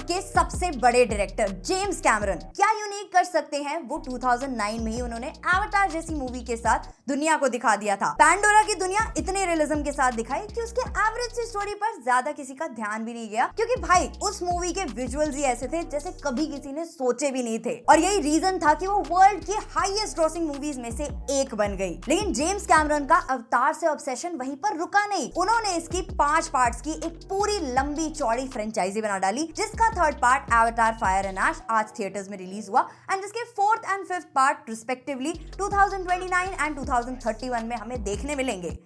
के सबसे बड़े डायरेक्टर जेम्स कैमरन क्या यूनिक कर सकते हैं वो 2009 में ही उन्होंने एवाटार जैसी मूवी के साथ दुनिया को दिखा दिया था। पैंडोरा की दुनिया इतने रियलिज्म के साथ दिखाई कि उसके एवरेज सी स्टोरी पर ज्यादा किसी का ध्यान भी नहीं गया, क्योंकि भाई उस मूवी के विजुअल्स ही ऐसे थे जैसे कभी किसी ने सोचे भी नहीं थे, और यही रीजन था कि वो वर्ल्ड की हाईएस्ट ग्रॉसिंग मूवीज में से एक बन गई। लेकिन जेम्स कैमरन का अवतार से ऑब्सेशन वहीं पर रुका नहीं, उन्होंने इसकी 5 पार्ट्स की एक पूरी लंबी चौड़ी फ्रेंचाइजी बना डाली, जिसका third part Avatar fire and ash आज थिएटर्स में रिलीज हुआ एंड जिसके fourth and fifth part respectively 2029 and 2031 में हमें देखने मिलेंगे।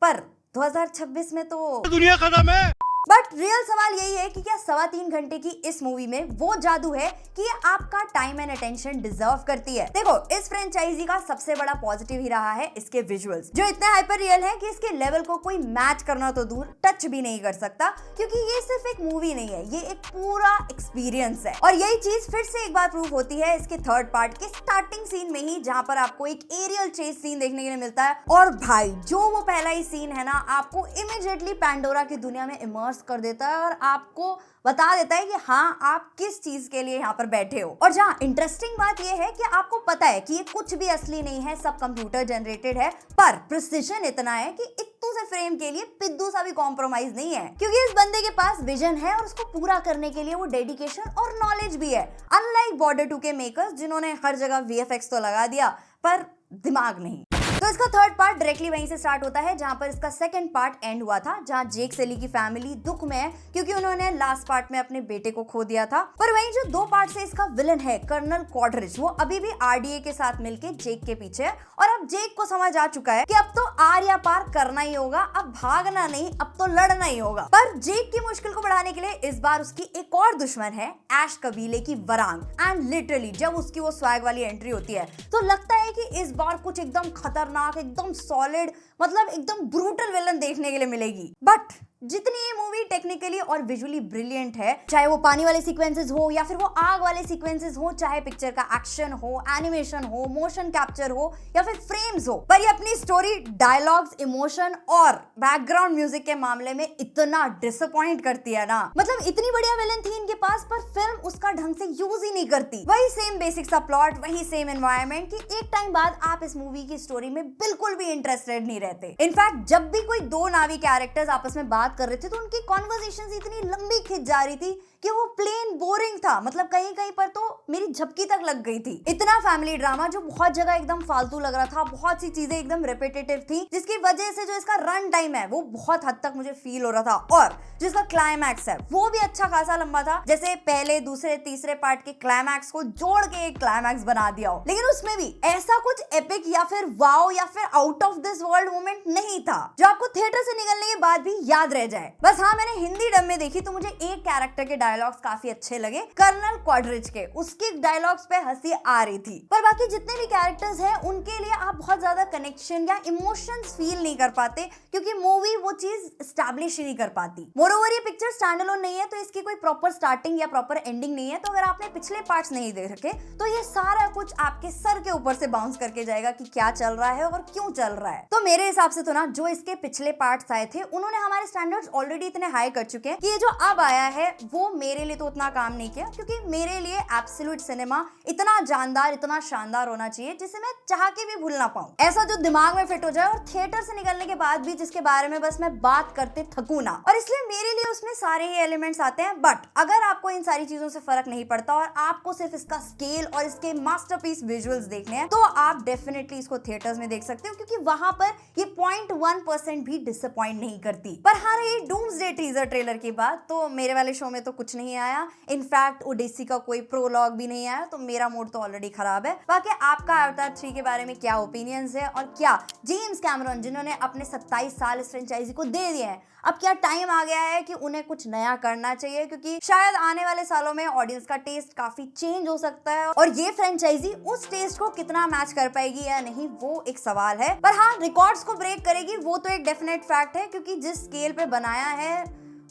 पर 2026 में तो दुनिया खत्म है। बट रियल सवाल यही है कि क्या 3.25 घंटे की इस मूवी में वो जादू है कि ये आपका टाइम एंड अटेंशन डिजर्व करती है। देखो, इस फ्रेंचाइजी का सबसे बड़ा पॉजिटिव ही रहा है इसके विजुअल्स, जो इतने हाइपर रियल है कि इसके लेवल को कोई मैच करना तो दूर टच भी नहीं कर सकता, क्योंकि ये सिर्फ एक मूवी नहीं है, ये एक पूरा एक्सपीरियंस है। और यही चीज फिर से एक बार प्रूव होती है इसके थर्ड पार्ट के स्टार्टिंग सीन में ही, जहां पर आपको एक एरियल चेस सीन देखने के लिए मिलता है। और भाई जो वो पहला ही सीन है ना, आपको इमीडिएटली पैंडोरा की दुनिया में इमर्स कर देता है और आपको बता देता है कि हाँ आप किस चीज के लिए यहाँ पर बैठे हो। और जहाँ इंटरेस्टिंग बात यह है कि आपको पता है कि ये कुछ भी असली नहीं है, सब कंप्यूटर जनरेटेड है, पर प्रिसिजन इतना है कि इत्तू से फ्रेम के लिए पिद्दू सा भी कॉम्प्रोमाइज नहीं है, क्योंकि इस बंदे के पास विजन है और उसको पूरा करने के लिए वो डेडिकेशन और नॉलेज भी है। अनलाइक बॉर्डर 2 के मेकर्स, जिन्होंने हर जगह वीएफएक्स तो लगा दिया पर दिमाग नहीं। तो इसका थर्ड पार्ट डायरेक्टली वहीं से स्टार्ट होता है जहां पर इसका सेकंड पार्ट एंड हुआ था, जहां जेक सली की फैमिली दुख में है क्योंकि उन्होंने लास्ट पार्ट में अपने बेटे को खो दिया था। पर वहीं जो 2 पार्ट से इसका विलन है कर्नल क्वाड्रिच, वो अभी भी आरडीए के साथ मिलके जेक के पीछे है, और अब जेक को समझ आ चुका है कि अब तो आर या पार करना ही होगा, अब भागना नहीं, अब तो लड़ना ही होगा। पर जेक की मुश्किल को बढ़ाने के लिए इस बार उसकी एक और दुश्मन है, ऐश कबीले की वरांग। एंड लिटरली जब उसकी वो स्वैग वाली एंट्री होती है तो लगता है कि इस बार कुछ एकदम खतरनाक, एकदम सॉलिड, मतलब एकदम ब्रूटल विलन देखने के लिए मिलेगी। बट जितनी ये मूवी टेक्निकली और विजुअली ब्रिलियंट है, चाहे वो पानी वाले सीक्वेंसेस हो या फिर वो आग वाले सीक्वेंसेस हो, चाहे पिक्चर का एक्शन हो, एनिमेशन हो, मोशन कैप्चर हो या फिर फ्रेम्स हो, पर ये अपनी स्टोरी, डायलॉग्स, इमोशन और बैकग्राउंड म्यूजिक के मामले में इतना डिसअपॉइंट करती है ना। मतलब इतनी बढ़िया विलन थी इनके पास, पर फिल्म उसका ढंग से यूज ही नहीं करती। वही सेम बेसिक सा प्लॉट, वही सेम एनवायरनमेंट कि एक टाइम बाद आप इस मूवी की स्टोरी में बिल्कुल भी इंटरेस्टेड नहीं रहते। इनफैक्ट जब भी कोई 2 नावी कैरेक्टर्स आपस में बात कर रहे थे तो उनकी कॉन्वर्सेशंस इतनी लंबी खिंच जा रही थी कि वो प्लेन बोरिंग था। मतलब कहीं कहीं पर तो मेरी झपकी तक लग गई थी। इतना फैमिली ड्रामा जो बहुत जगह एकदम फालतू लग रहा था, बहुत सी चीजें एकदम रिपीटेटिव थी, जिसकी वजह से जो इसका रन टाइम है वो बहुत हद तक मुझे फील हो रहा था। और जिसका क्लाइमैक्स है वो भी अच्छा खासा लंबा था, जैसे पहले, दूसरे, तीसरे पार्ट के क्लाइमैक्स को जोड़ के एक क्लाइमैक्स बना दिया हो। लेकिन उसमें भी ऐसा कुछ एपिक या फिर वाओ या फिर out of this world moment नहीं था जो आपको थिएटर से निकलने के बाद भी याद रह जाए। बस हाँ, मैंने हिंदी डब में देखी तो मुझे एक कैरेक्टर के डायलॉग्स काफी अच्छे लगे, कर्नल क्वाड्रिच के। उसकी डायलॉग्स पे हंसी आ रही थी, पर बाकी जितने भी कैरेक्टर्स हैं उनके लिए आप बहुत ज्यादा कनेक्शन या इमोशंस फील नहीं कर पाते, क्योंकि मूवी वो चीज एस्टैब्लिश ही नहीं कर पाती। मोरोवर ये पिक्चर स्टैंड अलोन नहीं है, तो इसकी कोई प्रॉपर स्टार्टिंग या प्रॉपर एंडिंग नहीं है। तो अगर आपने पिछले पार्ट्स नहीं देख रखे तो ये सारा कुछ आपके सर के ऊपर से बाउंस करके जाएगा कि क्या चल रहा है और क्यों चल रहा है। तो मेरे हिसाब से तो ना, जो इसके पिछले पार्ट्स आए थे उन्होंने हमारे स्टैंडर्ड्स ऑलरेडी इतने हाई कर चुके हैं कि ये जो अब आया है वो मेरे लिए तो उतना काम नहीं किया, क्योंकि मेरे लिए एब्सोल्यूट सिनेमा इतना जानदार, इतना शानदार होना चाहिए जिसे मैं चाह के भी भूल ना पाऊं। ऐसा जो दिमाग में फिट हो जाए और थिएटर से निकलने के बाद भी जिसके बारे में बस मैं बात करते थकूं ना। और इसलिए मेरे लिए उसमें सारे ही एलिमेंट्स आते हैं। बट अगर आपको इन सारी चीजों से फर्क नहीं पड़ता और आपको सिर्फ इसका स्केल और इसके मास्टरपीस विजुअल्स देखने हैं, तो आप डेफिनेटली इसको थिएटर्स में देख सकते हो, क्योंकि वहां पर ये 0.1% भी डिसअपॉइंट नहीं करती। पर हाँ, ये डूम्सडे टीजर ट्रेलर की बात, तो मेरे वाले शो में तो कुछ नहीं आया। इनफैक्ट ओडेसी का कोई प्रोलॉग भी नहीं आया, तो मेरा मूड तो ऑलरेडी खराब है। बाकी आपका अवतार 3 के बारे में क्या ओपिनियंस है, और क्या जेम्स कैमरन, जिन्होंने अपने 27 साल इस फ्रेंचाइजी को दे दिए हैं, अब क्या टाइम आ गया है कि उन्हें कुछ नया करना चाहिए, क्योंकि शायद आने वाले सालों में ऑडियंस का टेस्ट काफी चेंज हो सकता है, और ये फ्रेंचाइजी उस टेस्ट को कितना मैच कर पाएगी या नहीं वो एक सवाल है। पर हाँ, रिकॉर्ड्स को ब्रेक करेगी वो तो एक डेफिनेट फैक्ट है, क्योंकि जिस स्केल पे बनाया है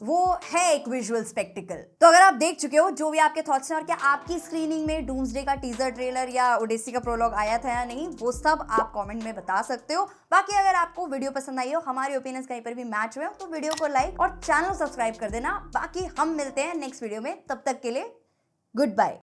वो है एक विजुअल स्पेक्टिकल। तो अगर आप देख चुके हो, जो भी आपके थॉट्स हैं और क्या आपकी स्क्रीनिंग में डूम्सडे का टीजर ट्रेलर या ओडेसी का प्रोलॉग आया था या नहीं, वो सब आप कमेंट में बता सकते हो। बाकी अगर आपको वीडियो पसंद आई हो, हमारे ओपिनियंस कहीं पर भी मैच हुए हो, तो वीडियो को लाइक और चैनल सब्सक्राइब कर देना। बाकी हम मिलते हैं नेक्स्ट वीडियो में, तब तक के लिए गुड बाय।